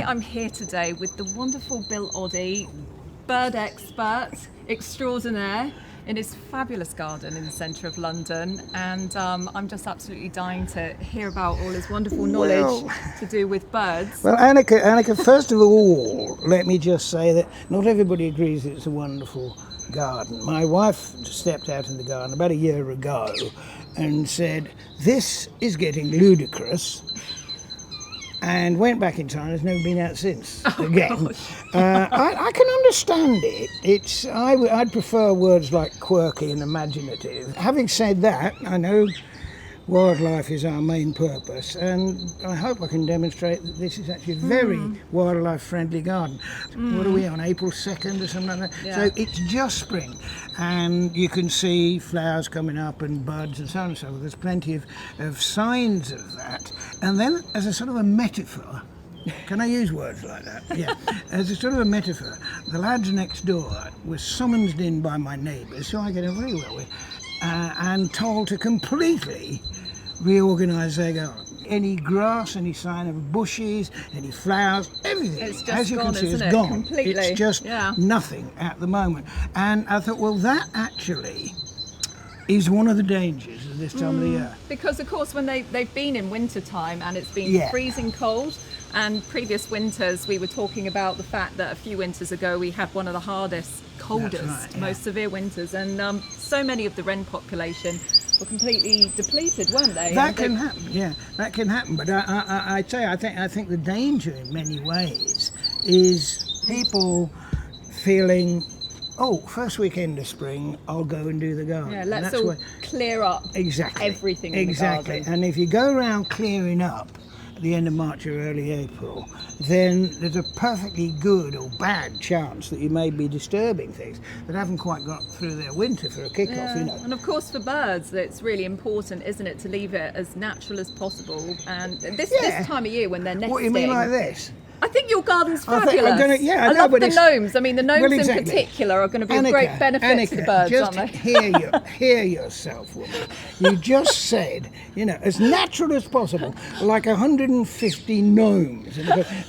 I'm here today with the wonderful Bill Oddie, bird expert extraordinaire, in his fabulous garden in the centre of London, and I'm just absolutely dying to hear about all his wonderful knowledge to do with birds. Well, Anneka, first of all, let me just say that not everybody agrees that it's a wonderful garden. My wife stepped out in the garden about a year ago and said, "This is getting ludicrous," and went back in time. Has never been out since. Again, I can understand it. I'd prefer words like quirky and imaginative. Having said that, I know wildlife is our main purpose, and I hope I can demonstrate that this is actually a very wildlife-friendly garden. What are we on, April 2nd or something like that? Yeah. So it's just spring, and you can see flowers coming up and buds and so on and so forth. There's plenty of signs of that. And then, as a sort of a metaphor, can I use words like that? Yeah. As a sort of a metaphor, the lads next door were summoned in by my neighbours, who I get on very well with, and told to completely reorganise their garden. Any grass, any sign of bushes, any flowers, everything, It's just as you gone, can see, is isn't it? gone. Completely. It's just nothing at the moment. And I thought, well, that actually is one of the dangers of this time of the year. Because of course when they've been in winter time and it's been freezing cold, and previous winters we were talking about the fact that a few winters ago we had one of the hardest, coldest, most severe winters, and so many of the wren population were completely depleted, weren't they? That can happen, yeah, that can happen. But I think the danger in many ways is people feeling, oh, first weekend of spring, I'll go and do the garden. Yeah, let's all clear up everything in the garden. And if you go around clearing up at the end of March or early April, then there's a perfectly good or bad chance that you may be disturbing things that haven't quite got through their winter for a kick-off, you know. And of course for birds, it's really important, isn't it, to leave it as natural as possible. And this time of year when they're nesting. What do you mean like this? I think your garden's fabulous. I love the gnomes. I mean, the gnomes in particular are going to be a great benefit to the birds, just aren't they? hear yourself, woman. You just said, you know, as natural as possible, like 150 gnomes.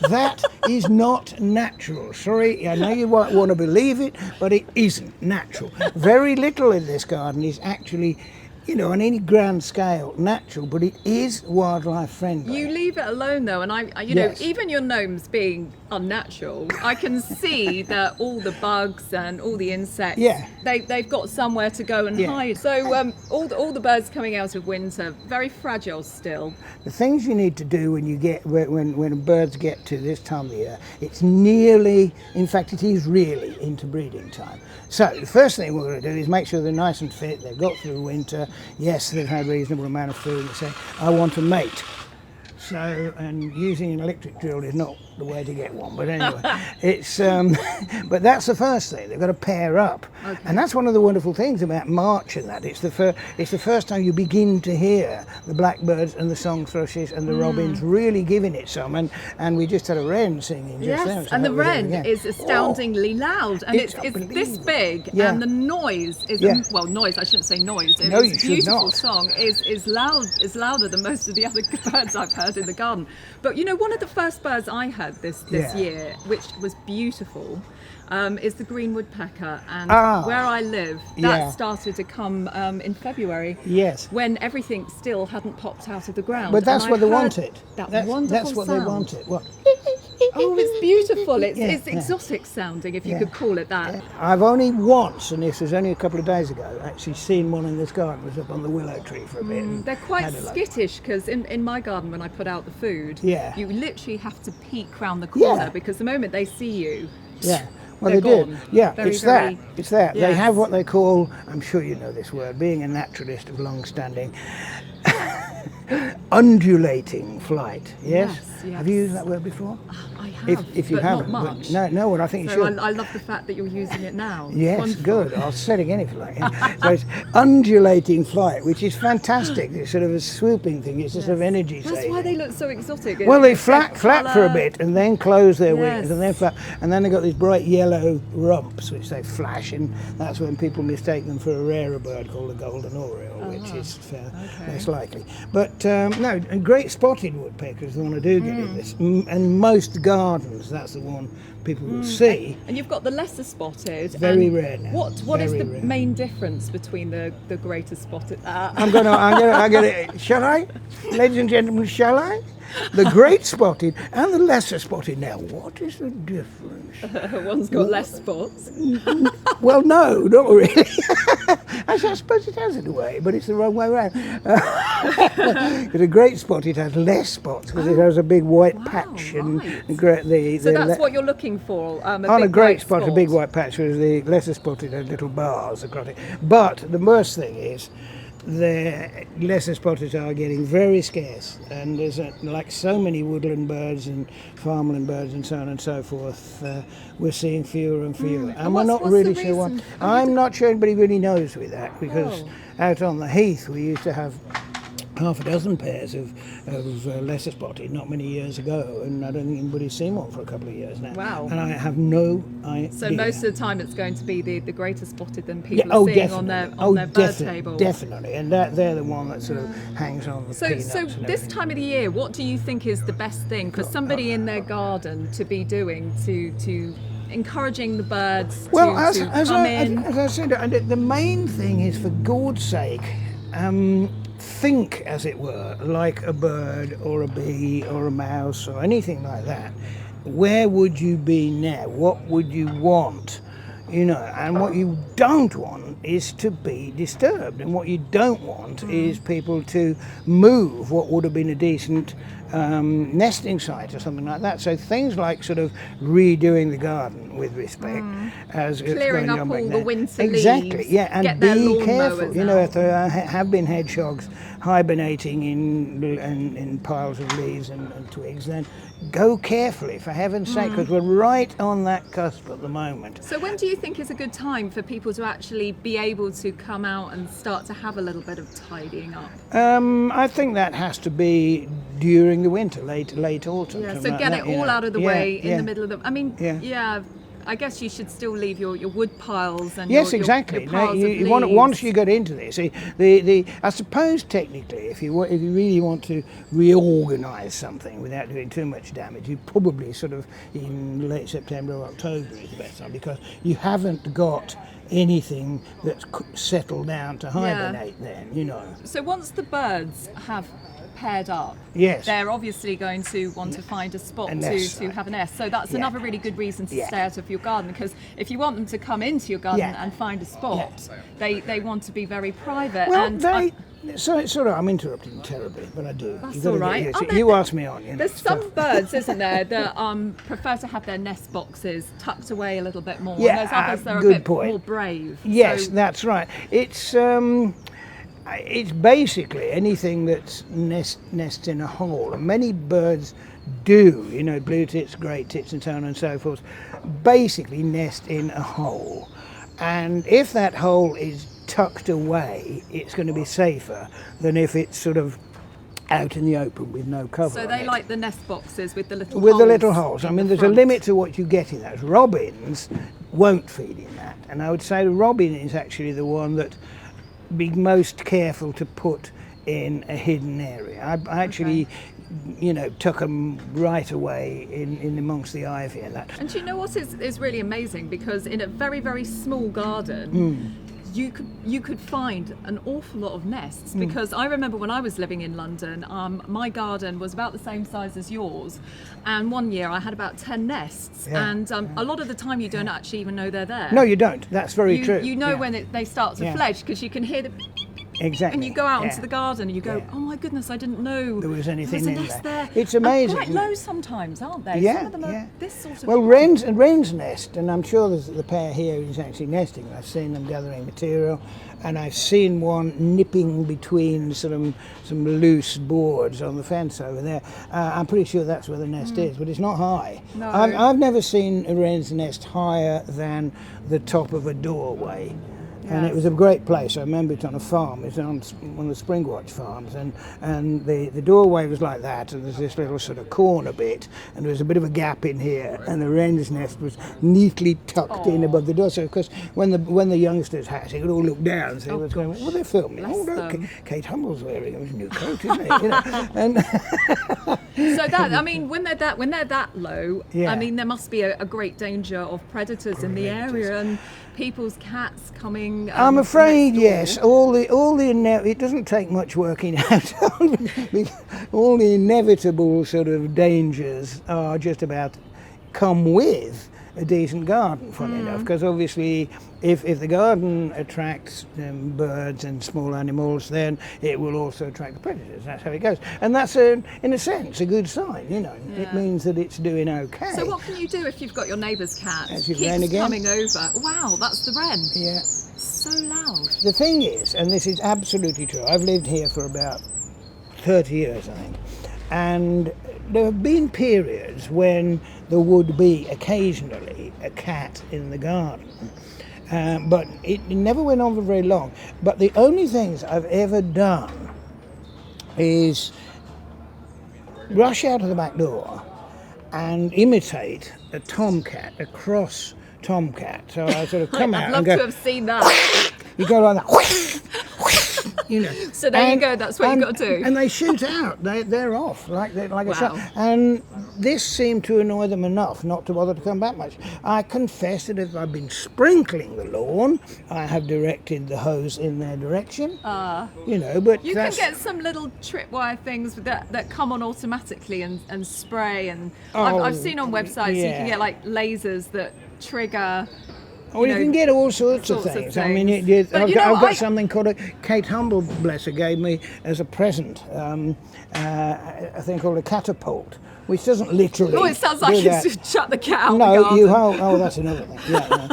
That is not natural. Sorry, I know you might want to believe it, but it isn't natural. Very little in this garden is actually, you know, on any grand scale, natural, but it is wildlife friendly. You leave it alone though, and you know, even your gnomes being unnatural, I can see that all the bugs and all the insects, they've got somewhere to go and hide. So all the birds coming out of winter, very fragile still. The things you need to do when birds get to this time of the year, it's nearly, in fact, it is really into breeding time. So the first thing we're going to do is make sure they're nice and fit, they've got through winter, yes, they've had a reasonable amount of food, and say, I want a mate. So, and using an electric drill is not the way to get one, but anyway, it's but that's the first thing. They've got to pair up, and that's one of the wonderful things about March and that. It's the first time you begin to hear the blackbirds and the song thrushes and the robins really giving it some, and we just had a wren singing just there. So and the wren is astoundingly loud, and it's this big, and the noise is noise. I shouldn't say noise. It's a beautiful song is louder than most of the other birds I've heard in the garden. But you know, one of the first birds I heard this year, which was beautiful, is the green woodpecker, and where I live, that started to come in February. Yes, when everything still hadn't popped out of the ground. But that's what they wanted. That's wonderful That's what sound. they wanted. What? Oh, it's beautiful. It's exotic sounding, if you could call it that. I've only once, and this was only a couple of days ago, actually seen one in this garden. It was up on the willow tree for a bit. They're quite skittish, because in my garden, when I put out the food, you literally have to peek round the corner, because the moment they see you, well, they gone. do. Yeah, It's that. Yes. They have what they call, I'm sure you know this word, being a naturalist of long standing, undulating flight. Yes? Have you used that word before? I have, if you haven't, not much. No, well, I think you should. I love the fact that you're using it now. Yes, wonderful. good. I'll say it again if you like. So it's undulating flight, which is fantastic. It's sort of a swooping thing. It's a sort of energy saving. That's why they look so exotic. Well, they flap for a bit and then close their wings and then flap, and then they've got these bright yellow rumps which they flash, and that's when people mistake them for a rarer bird called the golden oriole, which is less likely. But But no, and great spotted woodpeckers, the one I do get in this, and most gardens, that's the one people will see. And you've got the lesser spotted. Very rare now. What is the rare. main difference between the greater spotted? I'm gonna. Shall I, ladies and gentlemen? Shall I? The great spotted and the lesser spotted. Now, what is the difference? One's got less spots. Well, no, not really. Actually, I suppose it has in a way, but it's the wrong way around. Because a great spotted has less spots because it has a big white patch. And right. So that's what you're looking for. On a great spot, a big white patch, whereas the lesser spotted has little bars across it. But the worst thing is, the lesser spotted are getting very scarce, and there's like so many woodland birds and farmland birds and so on and so forth, we're seeing fewer and fewer, and we're not really sure why. I'm not sure anybody really knows with that, because out on the heath we used to have half a dozen pairs of lesser spotted not many years ago, and I don't think anybody's seen one for a couple of years now. Wow. And I have no idea. So most of the time it's going to be the greater spotted than people are seeing on their bird table. Definitely, and they're the one that sort of hangs on the peanuts. So this time of the year, what do you think is the best thing for somebody in their garden to be doing to encouraging the birds to come in? As I said, the main thing is, for God's sake, think, as it were, like a bird or a bee or a mouse or anything like that. Where would you be now? What would you want? And what you don't want is to be disturbed, and what you don't want is people to move what would have been a decent nesting site or something like that. So things like sort of redoing the garden with respect, as clearing up all the winter leaves. Exactly, yeah, and be careful. If there have been hedgehogs hibernating in piles of leaves and twigs, then go carefully, for heaven's sake, because we're right on that cusp at the moment. So when do you think is a good time for people to actually be able to come out and start to have a little bit of tidying up? I think that has to be during the winter, late autumn. Yeah, so get it all out of the way in the middle of the... I mean, I guess you should still leave your wood piles and yes, exactly. Your piles of leaves. Once you get into this, I suppose technically, if you really want to reorganise something without doing too much damage, you probably sort of in late September or October is the best time, because you haven't got anything that's settled down to hibernate then, So once the birds have paired up, they're obviously going to want to find a spot to have a nest. So that's another really good reason to stay out of your garden, because if you want them to come into your garden and find a spot, they want to be very private. Well, so it's sort of, I'm interrupting terribly, but I do. That's all right. You asked me on. There's some birds, isn't there, that prefer to have their nest boxes tucked away a little bit more. Yeah, and there's others that are a bit more brave. Yes, that's right. It's basically anything that nests in a hole, and many birds do, blue tits, great tits and so on and so forth, basically nest in a hole. And if that hole is tucked away, it's going to be safer than if it's sort of out in the open with no cover. So they like the nest boxes with the little holes. With the little holes. I mean, there's a limit to what you get in those. Robins won't feed in that, and I would say the robin is actually the one that be most careful to put in a hidden area. I actually, tuck them right away in amongst the ivy and that. And do you know what is really amazing? Because in a very, very small garden, you could find an awful lot of nests, because I remember when I was living in London, my garden was about the same size as yours, and one year I had about 10 nests, and a lot of the time you don't actually even know they're there. No, you don't. That's very true. You know when they start to fledge, because you can hear the beep, beep, beep. Exactly. And you go out into the garden and you go, oh my goodness, I didn't know there was anything in there. It's amazing. And quite low sometimes, aren't they? Yeah, some of them are this sort of... Well, wren's nest, and I'm sure the pair here is actually nesting. I've seen them gathering material, and I've seen one nipping between some loose boards on the fence over there. I'm pretty sure that's where the nest is, but it's not high. No. I've never seen a wren's nest higher than the top of a doorway. And it was a great place. I remember it on a farm. It's on one of the Springwatch farms, and the doorway was like that, and there's this little sort of corner bit, and there was a bit of a gap in here, and the wren's nest was neatly tucked in above the door. So, of course, when the youngsters hatched, they could all look down and see what's going on. Well, they're filming. Look, Kate Humble's wearing a new coat, isn't it? You know? And so that, I mean, when they're that low, I mean, there must be a great danger of predators in the area and people's cats coming. I'm afraid, yes. All the it doesn't take much working out. All the inevitable sort of dangers are just about come with a decent garden, funny enough, because obviously if the garden attracts birds and small animals, then it will also attract the predators. That's how it goes, and that's in a sense a good sign. You know, it means that it's doing okay. So what can you do if you've got your neighbour's cat keeps again? Coming over? Wow, that's the wren. Yeah, so loud. The thing is, and this is absolutely true, I've lived here for about 30 years, I think, and there have been periods when there would be occasionally a cat in the garden, but it never went on for very long. But the only things I've ever done is rush out of the back door and imitate a tomcat, a cross tomcat. So I sort of come out and go... I'd love to have seen that. You go like that. You know. So there you go. That's what you got to do. And they shoot out. They're off like a shot. And this seemed to annoy them enough not to bother to come back much. I confess that if I've been sprinkling the lawn, I have directed the hose in their direction. You know, but you can get some little tripwire things that come on automatically and spray. And I've seen on websites you can get like lasers that trigger. Oh, you can get all sorts of things. I mean, I've got something called Kate Humble, bless her, gave me as a present a thing called a catapult, which doesn't literally. Oh, it sounds like it's shut the cat out. No, oh, that's another thing. Yeah,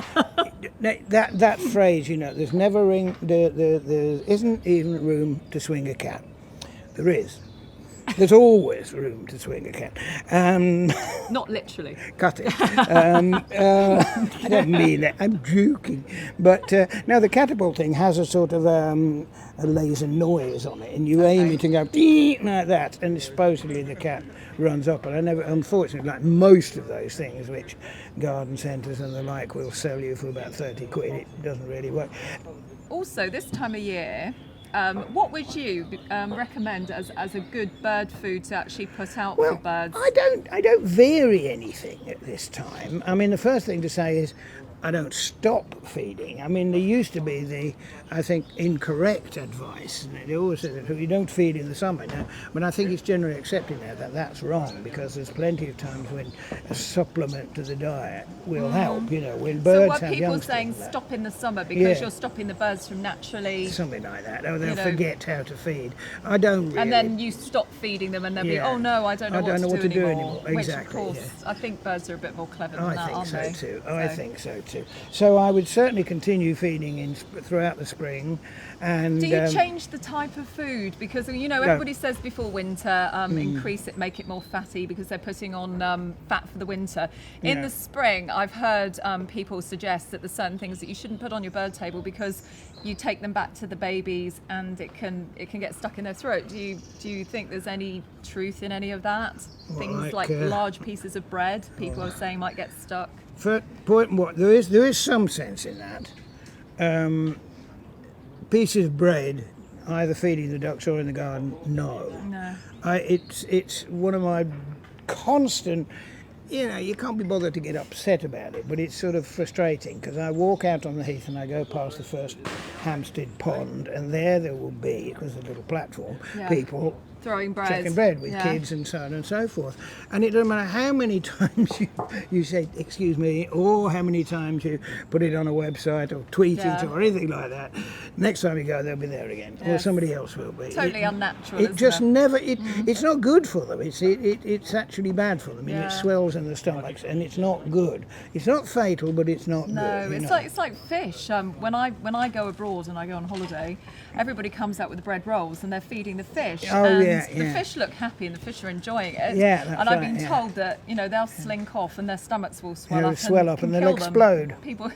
no. that phrase, you know, there's never there isn't even room to swing a cat. There is. There's always room to swing a cat. Not literally. Cut it. I don't mean that. I'm joking. But now the catapult thing has a sort of a laser noise on it, and you aim it and go like that, and supposedly the cat runs up. But I never, unfortunately, like most of those things which garden centres and the like will sell you for about 30 quid, it doesn't really work. Also, this time of year, what would you recommend as a good bird food to actually put out for birds? I don't vary anything at this time. I mean, the first thing to say is I don't stop feeding. I mean, there used to be I think, incorrect advice. They always said that you don't feed in the summer now, but I think it's generally accepted now that that's wrong, because there's plenty of times when a supplement to the diet will help, you know, when birds have youngsters. So what people saying stop in the summer because you're stopping the birds from naturally... Something like that. Or they'll forget how to feed. I don't really... And then you stop feeding them and they'll be, oh no, I don't know what to do anymore. Exactly. Which, of course, I think birds are a bit more clever than that, aren't they? I think so too. So I would certainly continue feeding throughout the spring. And do you change the type of food? Because, you know, everybody says before winter, increase it, make it more fatty, because they're putting on fat for the winter. In the spring, I've heard people suggest that there's certain things that you shouldn't put on your bird table because you take them back to the babies and it can get stuck in their throat. Do you think there's any truth in any of that? Things like large pieces of bread, people are saying might get stuck. There is some sense in that. Pieces of bread, either feeding the ducks or in the garden, no. It's one of my constant, you know, you can't be bothered to get upset about it, but it's sort of frustrating, because I walk out on the heath and I go past the first Hampstead pond, and there will be, because there's a little platform, people throwing bread with kids and so on and so forth. And it doesn't matter how many times you say, excuse me, or how many times you put it on a website or tweet it or anything like that. Next time you go, they'll be there again, or somebody else will be. Totally unnatural, It's not good for them. It's actually bad for them. It swells in the stomachs, and it's not good. It's not fatal, but it's not good. No, it's like fish. When I go abroad and I go on holiday, everybody comes out with the bread rolls and they're feeding the fish. The fish look happy and the fish are enjoying it. And I've been told that, you know, they'll slink off and their stomachs will swell up and they'll explode. People.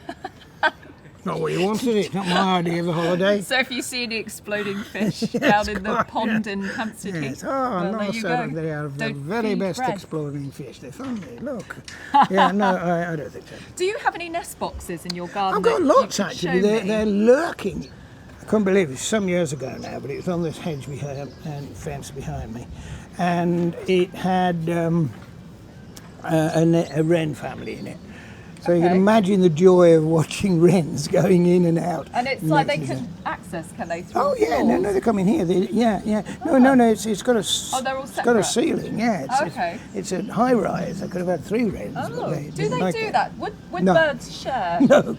not what you wanted. It's not my idea of a holiday. So if you see any exploding fish down in the pond in Hampstead Heath, well, there you so go. they are the Don't very feed best bread. exploring fish. They're funny. Look. Yeah, no, I don't think so. Do you have any nest boxes in your garden? I've got that lots you could actually. show me? They're lurking. I couldn't believe it. Some years ago now, but it was on this hedge behind and fence behind me, and it had a wren family in it. So you can imagine the joy of watching wrens going in and out. And it's like they can access, can they? Through Oh the yeah, floors? no, they come in here. Yeah. No, it's got a. Oh, they're all it's got a separate. ceiling. Yeah. It's a high rise. I could have had 3 wrens. Oh, but they do didn't they like do it. that? Would No. birds share? No.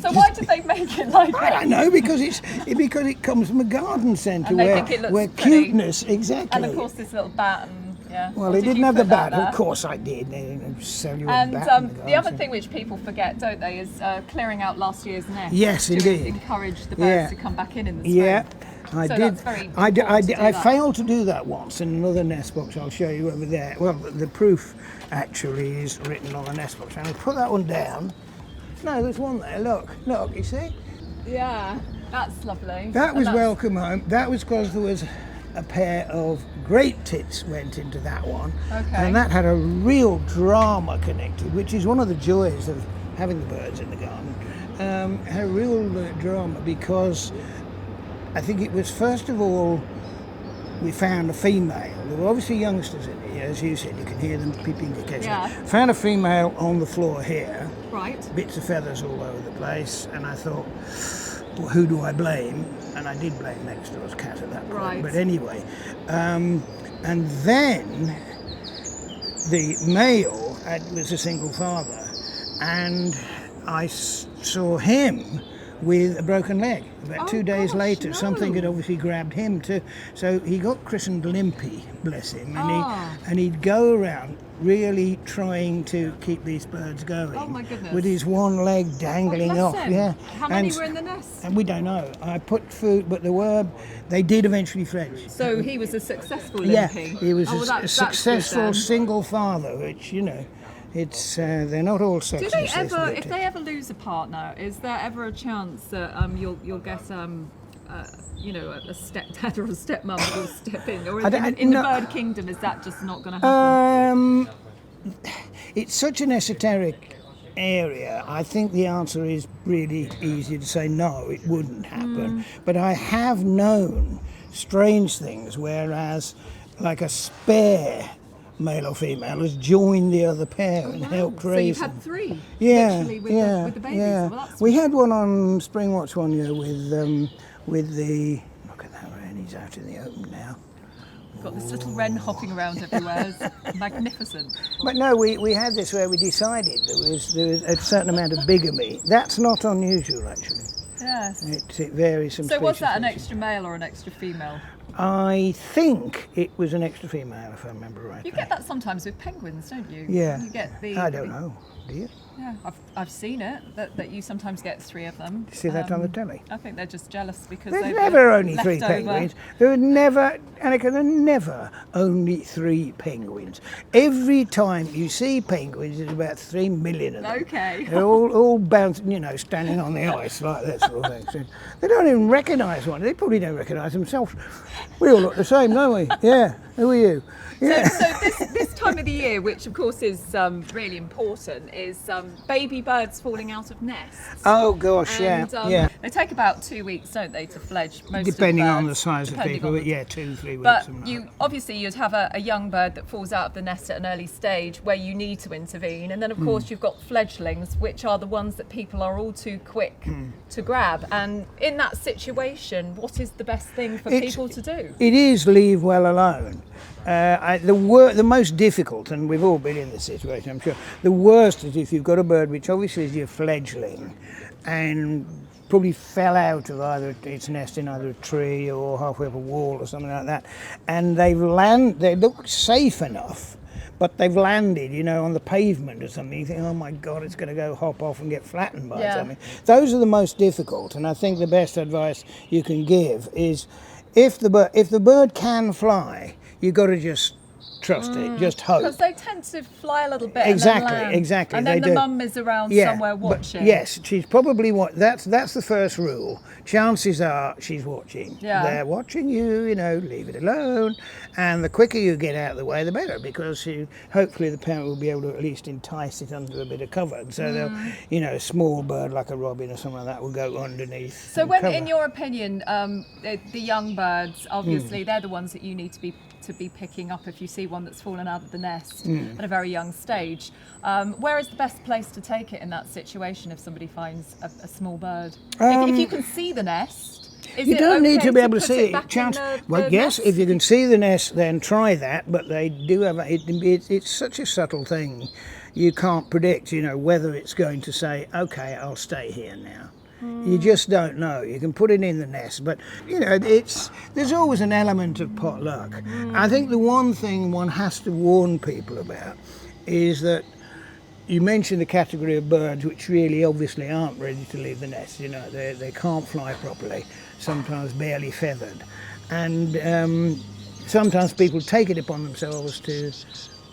So why did they make it like I that? don't know, because it comes from a garden centre And they where, think it looks where pretty. cuteness, exactly. And of course this little bat and yeah. Well, Or they did didn't you have the put that bat. there? Of course I did. They didn't sell you a And bat. in the the garden other centre. thing which people forget, don't they, is clearing out last year's nest. Yes, to indeed. encourage the birds Yeah. to come back in the spring. Yeah, I So did. that's very I important to do that. failed to do that once in another nest box. I'll show you over there. Well, the proof actually is written on the nest box. And I put that one down. No, there's one there. Look, you see? Yeah, that's lovely. That And was that's- welcome home. That was because there was a pair of great tits went into that one. Okay. And that had a real drama connected, which is one of the joys of having the birds in the garden. Had a real drama because I think it was, first of all, we found a female. There were obviously youngsters in here, as you said, you can hear them peeping occasionally. Yeah. Found a female on the floor here, Right. bits of feathers all over the place, and I thought, well, who do I blame? And I did blame next door's cat at that point. Right. But anyway, and then the male was a single father, and I saw him with a broken leg. About 2 days gosh, later, no. something had obviously grabbed him too. So he got christened Limpy, bless him, and he'd go around really trying to keep these birds going. Oh, my goodness. With his one leg dangling bless off. him. Yeah. How many were in the nest? And we don't know. I put food, but they did eventually fledge. So he was a successful Yeah, limpy. he was Oh, well, a that's successful good then. single father, which, it's they're not all Do sexist. they ever, if they ever lose a partner, is there ever a chance that you'll get a stepdad or a stepmum will step in, or in the bird kingdom is that just not going to happen? It's such an esoteric area. I think the answer is really easy to say no, it wouldn't happen. But I have known strange things, whereas like a spare male or female has joined the other pair and helped So raise you've them. had 3, Yeah, literally, with the babies. yeah. Well, that's We had one on Spring Watch one year with the. Look at that wren, he's out in the open now. got this little wren hopping around everywhere. It's magnificent. But no, we had this where we decided there was a certain amount of bigamy. That's not unusual, actually. Yes. It varies from So was that an species. extra male or an extra female? I think it was an extra female, if I remember right. You get that sometimes with penguins, don't you? Yeah. You get the. I don't know. Do you? Yeah, I've seen it that you sometimes get 3 of them. Do you see that on the telly? I think they're just jealous because There's they've never only 3 left over. penguins. There are never, Anneka, there are never only 3 penguins. Every time you see penguins, there's about 3 million of them. Okay. They're all bouncing, standing on the ice like that sort of thing. So they don't even recognise one. They probably don't recognise themselves. We all look the same, don't we? Yeah. Who are you? Yeah. So this time of the year, which of course is really important, is baby birds falling out of nests. Oh gosh, And, yeah. They take about 2 weeks, don't they, to fledge? Most Depending of the on birds, the size of depending people, on but the- yeah, 2-3 weeks. But something like obviously you'd have a young bird that falls out of the nest at an early stage where you need to intervene, and then of course you've got fledglings, which are the ones that people are all too quick to grab. And in that situation, what is the best thing for people to do? It is leave well alone. The most difficult, and we've all been in this situation, I'm sure, the worst is if you've got a bird which obviously is your fledgling and probably fell out of either its nest in either a tree or halfway up a wall or something like that, and they look safe enough, but they've landed, on the pavement or something. You think, oh my God, it's going to go hop off and get flattened by something. Those are the most difficult, and I think the best advice you can give is if the bird can fly, you've got to just trust it, just hope. Because they tend to fly a little bit Exactly, and then land. exactly. And then they the do. mum is around Yeah, somewhere watching. But yes, she's probably that's the first rule. Chances are she's watching. Yeah. They're watching you, you know, leave it alone. And the quicker you get out of the way, the better, because hopefully the parent will be able to at least entice it under a bit of cover. And so they'll, you know, a small bird like a robin or something like that will go underneath. So when, cover. in your opinion, the young birds, obviously they're the ones that you need to be picking up if you see one that's fallen out of the nest at a very young stage. Where is the best place to take it in that situation if somebody finds a small bird? If you can see the nest, is you it don't okay need to be able to put see back it. in Well, the yes, nest? if you can see the nest, then try that. But they do have it's such a subtle thing. You can't predict, you know, whether it's going to say, "Okay, I'll stay here now." You just don't know. You can put it in the nest, but you know, there's always an element of pot luck. I think the one thing one has to warn people about is that you mentioned the category of birds which really obviously aren't ready to leave the nest. You know, they can't fly properly, sometimes barely feathered, and sometimes people take it upon themselves to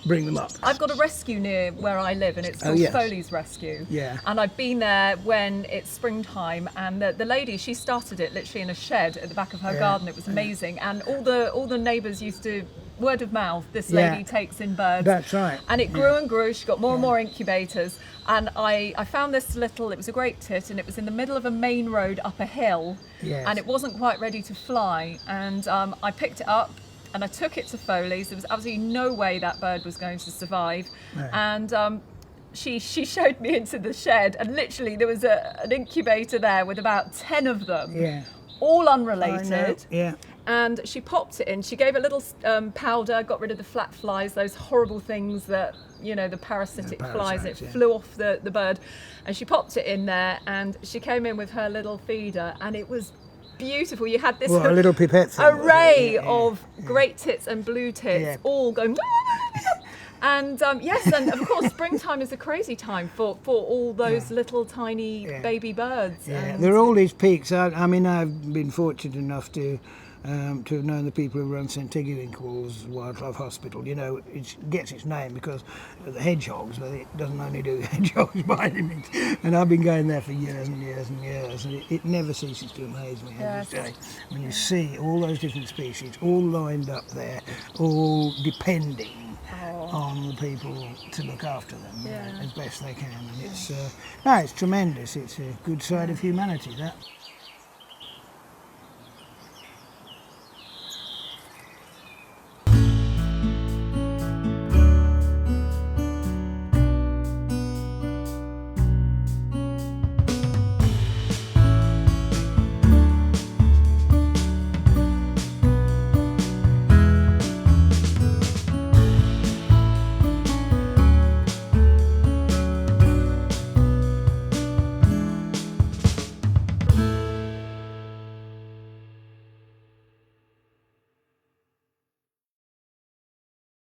bring them up. I've got a rescue near where I live, and it's called Foley's Rescue. Yeah. And I've been there when it's springtime, and the lady, she started it literally in a shed at the back of her garden. It was amazing, and all the neighbours used to, word of mouth, this lady takes in birds. That's right. And it grew and grew. She got more and more incubators, and I found this little, it was a great tit, and it was in the middle of a main road up a hill, and it wasn't quite ready to fly, and I picked it up and I took it to Foley's. There was absolutely no way that bird was going to survive, and she showed me into the shed, and literally there was an incubator there with about 10 of them, all unrelated. And she popped it in. She gave a little powder, got rid of the flat flies, those horrible things that, you know, the parasitic flies. It flew off the bird, and she popped it in there, and she came in with her little feeder, and it was beautiful. You had this a little pipette thing, array of great tits and blue tits all going. And yes, and of course, springtime is a crazy time for all those little tiny baby birds. Yeah, there are all these peaks. I mean, I've been fortunate enough to have known the people who run St Tiggerwinkle's Wildlife Hospital. You know, it gets its name because of the hedgehogs, but it doesn't only do hedgehogs by any means. And I've been going there for years and years and years, and it never ceases to amaze me every day when you see all those different species all lined up there, all depending on the people to look after them as best they can. And it's tremendous. It's a good side of humanity, that.